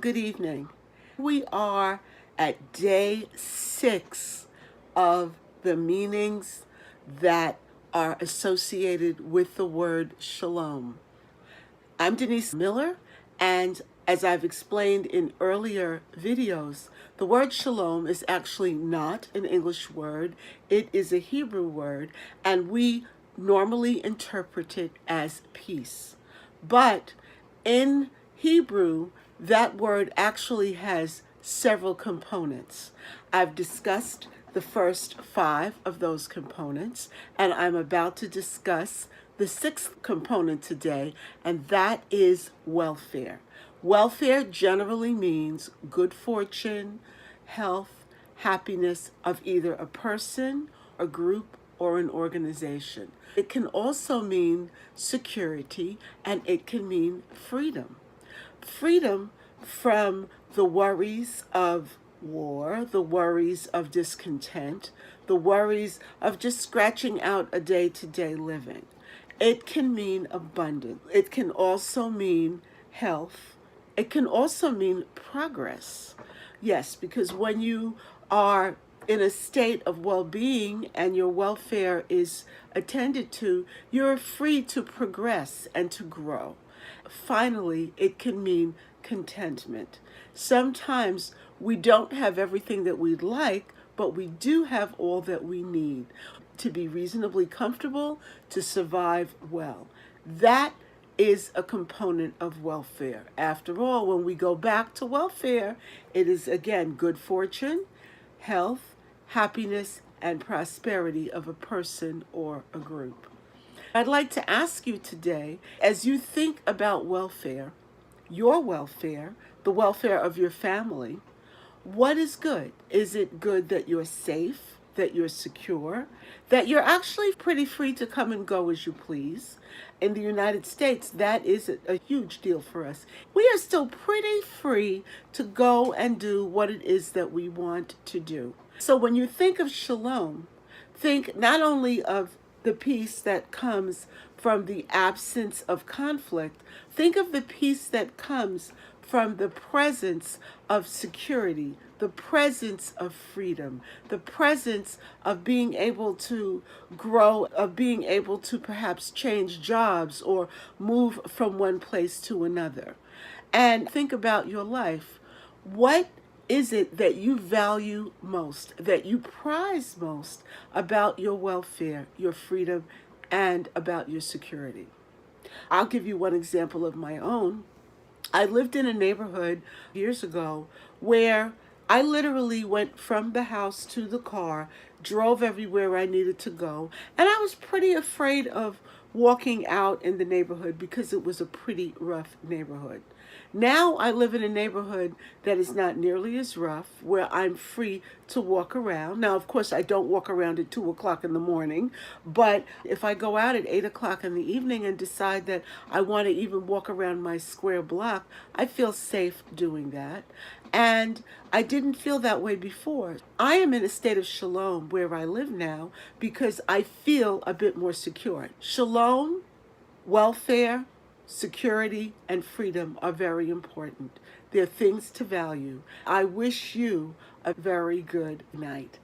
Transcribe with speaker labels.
Speaker 1: Good evening. We are at day 6 of the meanings that are associated with the word shalom. I'm Denise Miller, and as I've explained in earlier videos, the word shalom is actually not an English word. It is a Hebrew word, and we normally interpret it as peace. But in Hebrew, that word actually has several components. I've discussed the first 5 of those components, and I'm about to discuss the 6th component today, and that is welfare. Welfare generally means good fortune, health, happiness of either a person, a group, or an organization. It can also mean security, and it can mean freedom. Freedom from the worries of war, the worries of discontent, the worries of just scratching out a day-to-day living. It can mean abundance. It can also mean health. It can also mean progress. Yes, because when you are in a state of well-being and your welfare is attended to, you're free to progress and to grow. Finally, it can mean contentment. Sometimes we don't have everything that we'd like, but we do have all that we need to be reasonably comfortable, to survive well. That is a component of welfare. After all, when we go back to welfare, it is again good fortune, health, happiness, and prosperity of a person or a group. I'd like to ask you today, as you think about welfare, your welfare, the welfare of your family, what is good? Is it good that you're safe, that you're secure, that you're actually pretty free to come and go as you please? In the United States, that is a huge deal for us. We are still pretty free to go and do what it is that we want to do. So when you think of shalom, think not only of the peace that comes from the absence of conflict, think of the peace that comes from the presence of security, the presence of freedom, the presence of being able to grow, of being able to perhaps change jobs or move from one place to another. And think about your life. What is it that you value most, that you prize most about your welfare, your freedom, and about your security? I'll give you one example of my own. I lived in a neighborhood years ago where I literally went from the house to the car, drove everywhere I needed to go, and I was pretty afraid of walking out in the neighborhood because it was a pretty rough neighborhood. Now I live in a neighborhood that is not nearly as rough, where I'm free to walk around. Now, of course, I don't walk around at 2 o'clock in the morning, but if I go out at 8 o'clock in the evening and decide that I want to even walk around my square block, I feel safe doing that. And I didn't feel that way before. I am in a state of shalom where I live now because I feel a bit more secure. Shalom, welfare, security, and freedom are very important. They're things to value. I wish you a very good night.